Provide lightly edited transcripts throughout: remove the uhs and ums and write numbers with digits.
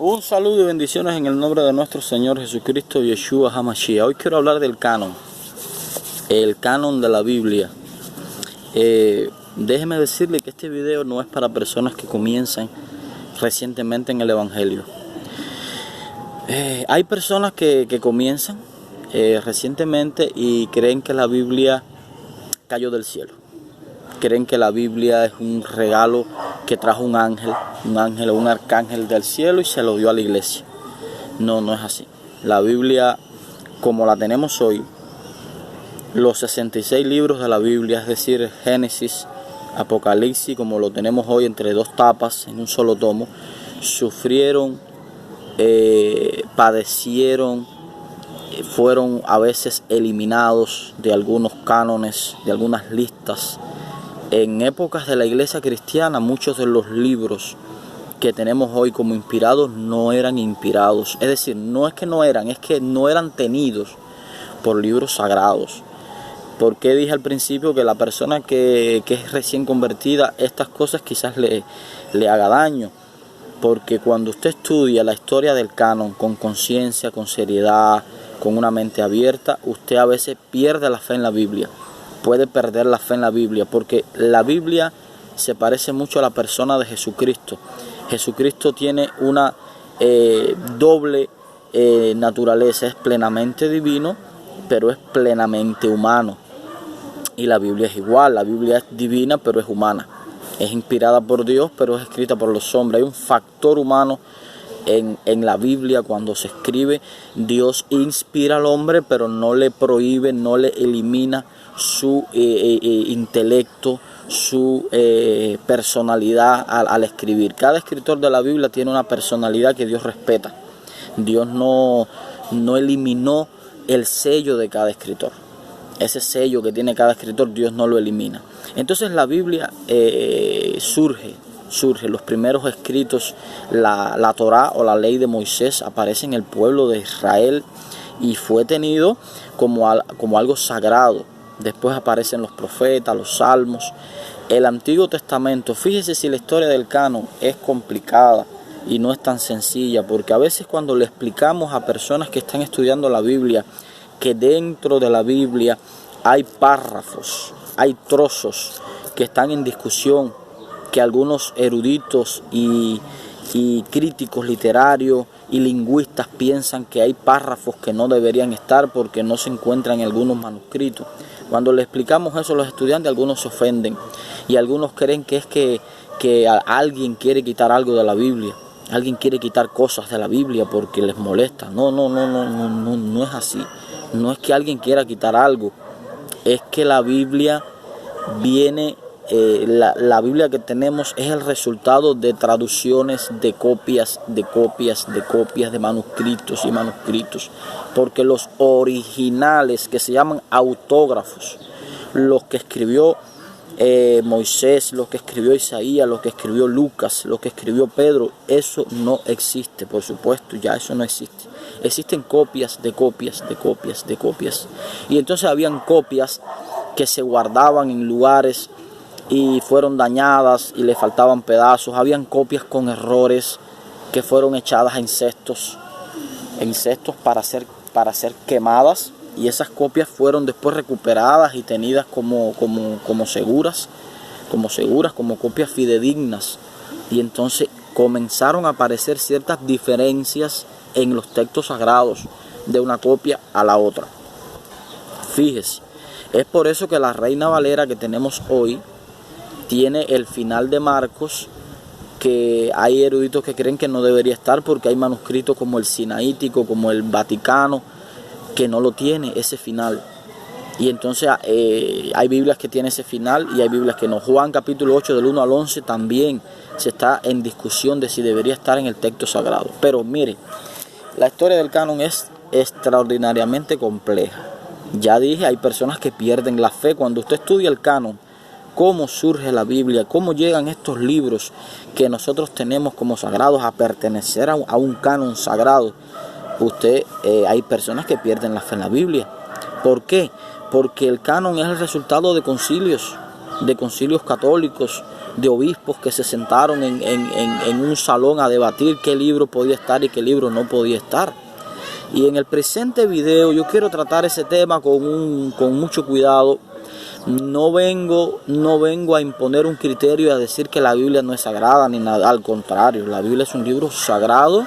Un saludo y bendiciones en el nombre de nuestro Señor Jesucristo, Yeshua HaMashiach. Hoy quiero hablar del canon, el canon de la Biblia. Déjeme decirle que este video no es para personas que comienzan recientemente en el Evangelio. Hay personas que comienzan recientemente y creen que la Biblia cayó del cielo. Creen que la Biblia es un regalo que trajo un ángel o un arcángel del cielo y se lo dio a la iglesia. No, no es así. La Biblia, como la tenemos hoy, los 66 libros de la Biblia, es decir, Génesis, Apocalipsis, como lo tenemos hoy entre dos tapas, en un solo tomo, sufrieron, padecieron, fueron a veces eliminados de algunos cánones, de algunas listas. En épocas de la iglesia cristiana, muchos de los libros que tenemos hoy como inspirados no eran inspirados. Es decir, no es que no eran, es que no eran tenidos por libros sagrados. ¿Por qué dije al principio que la persona que es recién convertida, estas cosas quizás le haga daño? Porque cuando usted estudia la historia del canon con conciencia, con seriedad, con una mente abierta, usted a veces pierde la fe en la Biblia. Puede perder la fe en la Biblia, porque la Biblia se parece mucho a la persona de Jesucristo. Jesucristo tiene una doble naturaleza, es plenamente divino, pero es plenamente humano. Y la Biblia es igual, la Biblia es divina, pero es humana. Es inspirada por Dios, pero es escrita por los hombres. Hay un factor humano en la Biblia cuando se escribe. Dios inspira al hombre, pero no le prohíbe, no le elimina su intelecto, su personalidad al escribir. Cada escritor de la Biblia tiene una personalidad que Dios respeta. Dios no eliminó el sello de cada escritor. Ese sello que tiene cada escritor, Dios no lo elimina. Entonces la Biblia surge. Los primeros escritos, la Torá o la ley de Moisés aparece en el pueblo de Israel y fue tenido como algo sagrado. Después aparecen los profetas, los salmos, el Antiguo Testamento. Fíjese si la historia del canon es complicada y no es tan sencilla, porque a veces cuando le explicamos a personas que están estudiando la Biblia que dentro de la Biblia hay párrafos, hay trozos que están en discusión, que algunos eruditos y críticos literarios y lingüistas piensan que hay párrafos que no deberían estar porque no se encuentran en algunos manuscritos. Cuando le explicamos eso a los estudiantes, algunos se ofenden y algunos creen que es que alguien quiere quitar algo de la Biblia, alguien quiere quitar cosas de la Biblia porque les molesta. No es así. No es que alguien quiera quitar algo, es que la Biblia viene. La Biblia que tenemos es el resultado de traducciones, de copias, de manuscritos y manuscritos, porque los originales que se llaman autógrafos, los que escribió Moisés, los que escribió Isaías, los que escribió Lucas, los que escribió Pedro, eso no existe, por supuesto, ya eso no existe. Existen copias de copias. Y entonces habían copias que se guardaban en lugares y fueron dañadas y le faltaban pedazos. Habían copias con errores que fueron echadas en cestos para ser quemadas, y esas copias fueron después recuperadas y tenidas como seguras, como copias fidedignas. Y entonces comenzaron a aparecer ciertas diferencias en los textos sagrados de una copia a la otra. Fíjese, es por eso que la Reina Valera que tenemos hoy tiene el final de Marcos, que hay eruditos que creen que no debería estar porque hay manuscritos como el Sinaítico, como el Vaticano, que no lo tiene ese final. Y entonces hay Biblias que tienen ese final y hay Biblias que no. Juan capítulo 8 del 1 al 11 también se está en discusión de si debería estar en el texto sagrado. Pero mire, la historia del canon es extraordinariamente compleja. Ya dije, hay personas que pierden la fe. Cuando usted estudia el canon, cómo surge la Biblia, cómo llegan estos libros que nosotros tenemos como sagrados a pertenecer a un canon sagrado, hay personas que pierden la fe en la Biblia. ¿Por qué? Porque el canon es el resultado de concilios. de concilios católicos, de obispos que se sentaron en un salón a debatir qué libro podía estar y qué libro no podía estar. Y en el presente video yo quiero tratar ese tema con mucho cuidado. No vengo a imponer un criterio y a decir que la Biblia no es sagrada ni nada, al contrario, la Biblia es un libro sagrado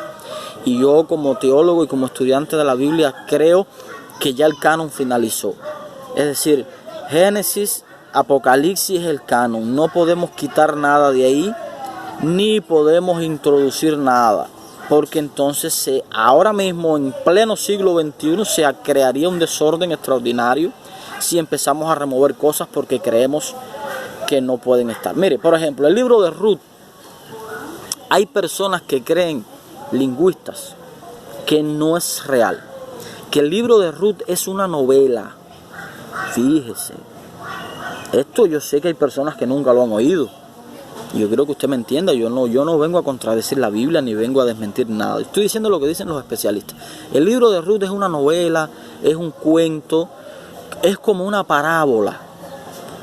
y yo como teólogo y como estudiante de la Biblia creo que ya el canon finalizó. Es decir, Génesis, Apocalipsis es el canon, no podemos quitar nada de ahí ni podemos introducir nada, porque entonces ahora mismo en pleno siglo XXI se crearía un desorden extraordinario si empezamos a remover cosas porque creemos que no pueden estar. Mire, por ejemplo, el libro de Ruth, hay personas que creen, lingüistas, que no es real, que el libro de Ruth es una novela. Fíjese, esto yo sé que hay personas que nunca lo han oído. Yo creo que usted me entienda, yo no vengo a contradecir la Biblia ni vengo a desmentir nada. Estoy diciendo lo que dicen los especialistas. El libro de Ruth es una novela, es un cuento, es como una parábola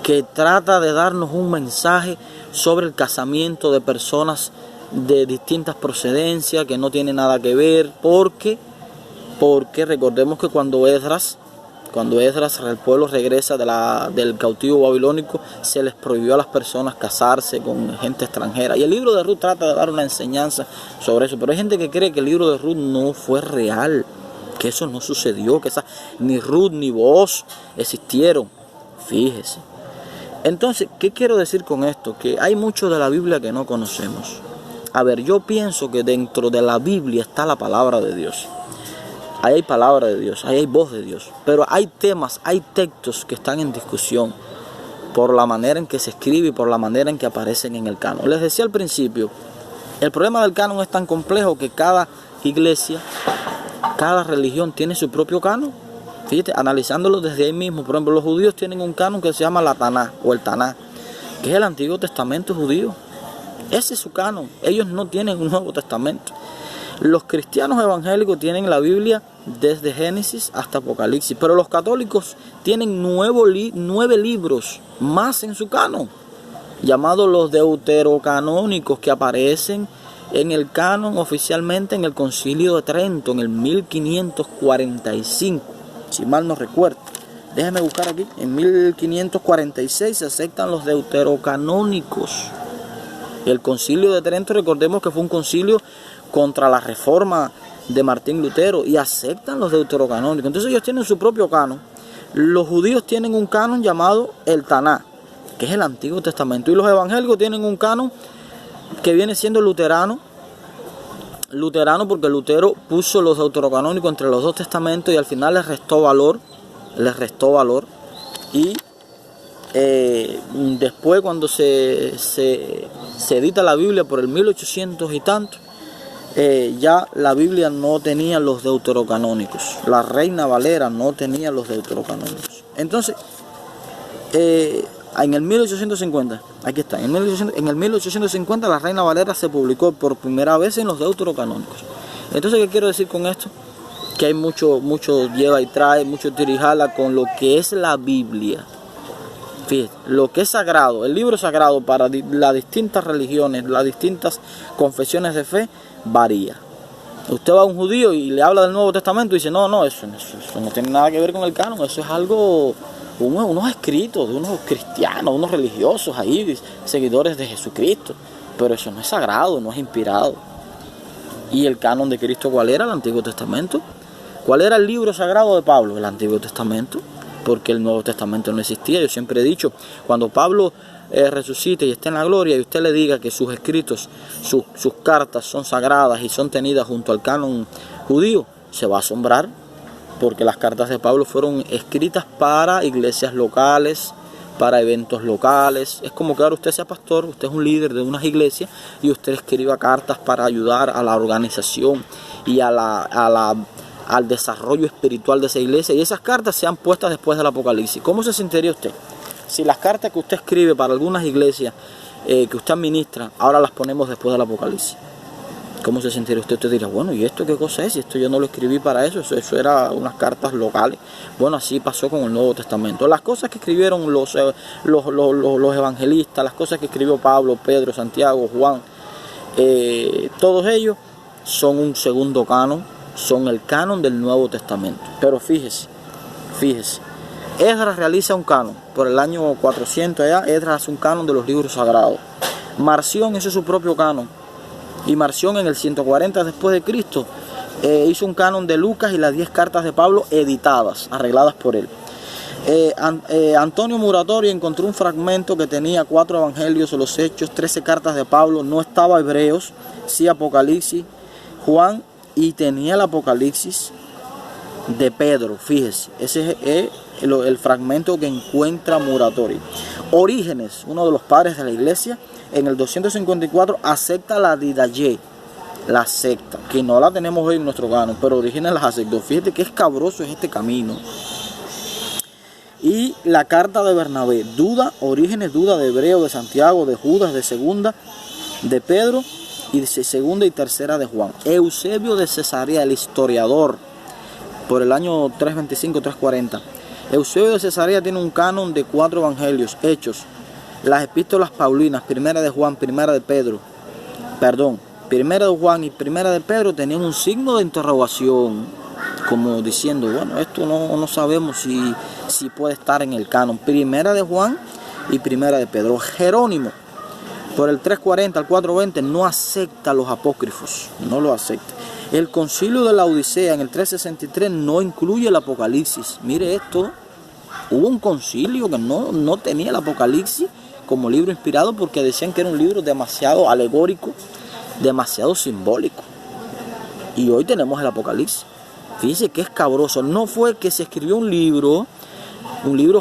que trata de darnos un mensaje sobre el casamiento de personas de distintas procedencias que no tiene nada que ver, porque recordemos que cuando Esdras, el pueblo regresa del cautivo babilónico, se les prohibió a las personas casarse con gente extranjera. Y el libro de Ruth trata de dar una enseñanza sobre eso. Pero hay gente que cree que el libro de Ruth no fue real, que eso no sucedió, que ni Ruth ni Booz existieron. Fíjese. Entonces, ¿qué quiero decir con esto? Que hay mucho de la Biblia que no conocemos. A ver, yo pienso que dentro de la Biblia está la palabra de Dios. Ahí hay palabra de Dios, ahí hay voz de Dios. Pero hay temas, hay textos que están en discusión por la manera en que se escribe y por la manera en que aparecen en el canon. Les decía al principio, el problema del canon es tan complejo que cada iglesia, cada religión tiene su propio canon. Fíjate, analizándolo desde ahí mismo, por ejemplo, los judíos tienen un canon que se llama la Taná o el Taná, que es el Antiguo Testamento judío. Ese es su canon. Ellos no tienen un Nuevo Testamento. Los cristianos evangélicos tienen la Biblia desde Génesis hasta Apocalipsis, pero los católicos tienen 9 libros más en su canon, llamados los deuterocanónicos, que aparecen en el canon oficialmente en el Concilio de Trento en el 1545, si mal no recuerdo. Déjeme buscar aquí. En 1546 se aceptan los deuterocanónicos. El Concilio de Trento, recordemos que fue un concilio contra la reforma de Martín Lutero, y aceptan los deuterocanónicos. Entonces ellos tienen su propio canon. Los judíos tienen un canon llamado el Taná, que es el Antiguo Testamento, y los evangélicos tienen un canon que viene siendo luterano porque Lutero puso los deuterocanónicos entre los dos testamentos y al final les restó valor, y después cuando se edita la Biblia por el 1800 y tanto, ya la Biblia no tenía los deuterocanónicos. La Reina Valera no tenía los deuterocanónicos. Entonces, en el 1850, aquí está, en el 1850 la Reina Valera se publicó por primera vez en los deuterocanónicos. Entonces, ¿qué quiero decir con esto? Que hay mucho lleva y trae, mucho tirijala con lo que es la Biblia. Fíjate, lo que es sagrado, el libro sagrado para las distintas religiones, las distintas confesiones de fe, varía. Usted va a un judío y le habla del Nuevo Testamento y dice, no, eso no tiene nada que ver con el canon, eso es algo, unos escritos de unos cristianos, unos religiosos ahí, seguidores de Jesucristo, pero eso no es sagrado, no es inspirado. ¿Y el canon de Cristo cuál era? El Antiguo Testamento. ¿Cuál era el libro sagrado de Pablo? El Antiguo Testamento, porque el Nuevo Testamento no existía. Yo siempre he dicho, cuando Pablo resucite y esté en la gloria y usted le diga que sus escritos, sus cartas son sagradas y son tenidas junto al canon judío, se va a asombrar, porque las cartas de Pablo fueron escritas para iglesias locales, para eventos locales. Es como que ahora usted sea pastor, usted es un líder de unas iglesias y usted escriba cartas para ayudar a la organización y al desarrollo espiritual de esa iglesia, y esas cartas sean puestas después del Apocalipsis. ¿Cómo se sentiría usted si las cartas que usted escribe para algunas iglesias que usted administra, ahora las ponemos después del Apocalipsis? ¿Cómo se sentirá usted? Usted dirá, bueno, ¿y esto qué cosa es? Y esto yo no lo escribí para eso era unas cartas locales. Bueno, así pasó con el Nuevo Testamento. Las cosas que escribieron los evangelistas, las cosas que escribió Pablo, Pedro, Santiago, Juan, todos ellos son un segundo canon, son el canon del Nuevo Testamento. Pero fíjese, Esdras realiza un canon. Por el año 400 allá, Esdras hace un canon de los libros sagrados. Marción hizo su propio canon. Y Marción en el 140 después de Cristo hizo un canon de Lucas y las 10 cartas de Pablo editadas, arregladas por él. Antonio Muratori encontró un fragmento que tenía 4 evangelios o los Hechos, 13 cartas de Pablo, no estaba Hebreos, sí Apocalipsis, Juan, y tenía el Apocalipsis de Pedro. Fíjese, ese es el fragmento que encuentra Muratori. Orígenes, uno de los padres de la iglesia, en el 254 acepta la Didaye, la secta, que no la tenemos hoy en nuestro canon, pero Orígenes las aceptó. Fíjate qué escabroso es este camino. Y la carta de Bernabé, Orígenes duda de Hebreo, de Santiago, de Judas, de Segunda, de Pedro, y de Segunda y Tercera de Juan. Eusebio de Cesarea, el historiador, por el año 325-340. Eusebio de Cesarea tiene un canon de 4 evangelios, Hechos, las epístolas paulinas, Primera de Juan, Primera de Juan y Primera de Pedro tenían un signo de interrogación, como diciendo, bueno, esto no sabemos si puede estar en el canon. Primera de Juan y Primera de Pedro. Jerónimo, por el 340 al 420, no acepta los apócrifos, no lo acepta. El concilio de la Odisea en el 363 no incluye el Apocalipsis. Mire esto, hubo un concilio que no tenía el Apocalipsis como libro inspirado porque decían que era un libro demasiado alegórico, demasiado simbólico. Y hoy tenemos el Apocalipsis. Fíjense qué escabroso. No fue que se escribió un libro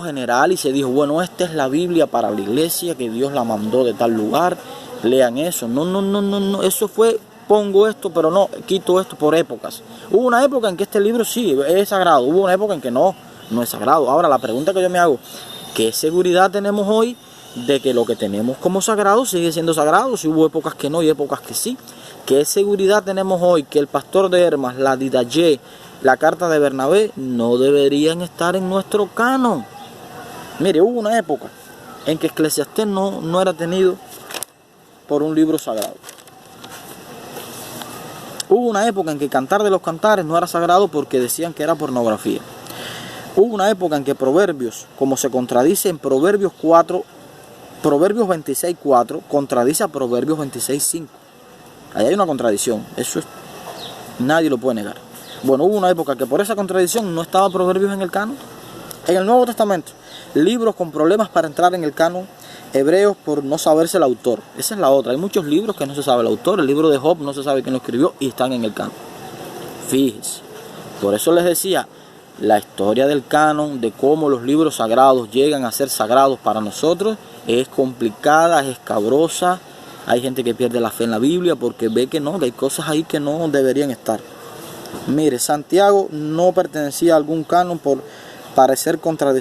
general y se dijo, bueno, esta es la Biblia para la iglesia, que Dios la mandó de tal lugar, lean eso. No. Eso fue, pongo esto, pero no, quito esto por épocas. Hubo una época en que este libro sí es sagrado, hubo una época en que no es sagrado. Ahora, la pregunta que yo me hago, ¿qué seguridad tenemos hoy de que lo que tenemos como sagrado sigue siendo sagrado? Si hubo épocas que no y épocas que sí. ¿Qué seguridad tenemos hoy que el pastor de Hermas, la Didaye, la carta de Bernabé no deberían estar en nuestro canon? Mire, hubo una época en que Eclesiastés no era tenido por un libro sagrado. Hubo una época en que Cantar de los Cantares no era sagrado porque decían que era pornografía. Hubo una época en que Proverbios, como se contradice en Proverbios 26:4, contradice a Proverbios 26:5. Ahí hay una contradicción, eso nadie lo puede negar. Bueno, hubo una época que por esa contradicción no estaba Proverbios en el canon. En el Nuevo Testamento, libros con problemas para entrar en el canon, Hebreos por no saberse el autor. Esa es la otra, hay muchos libros que no se sabe el autor. El libro de Job no se sabe quién lo escribió y están en el canon. Fíjense, por eso les decía, la historia del canon, de cómo los libros sagrados llegan a ser sagrados para nosotros, es complicada, es escabrosa. Hay gente que pierde la fe en la Biblia porque ve que hay cosas ahí que no deberían estar. Mire, Santiago no pertenecía a algún canon por parecer contradecir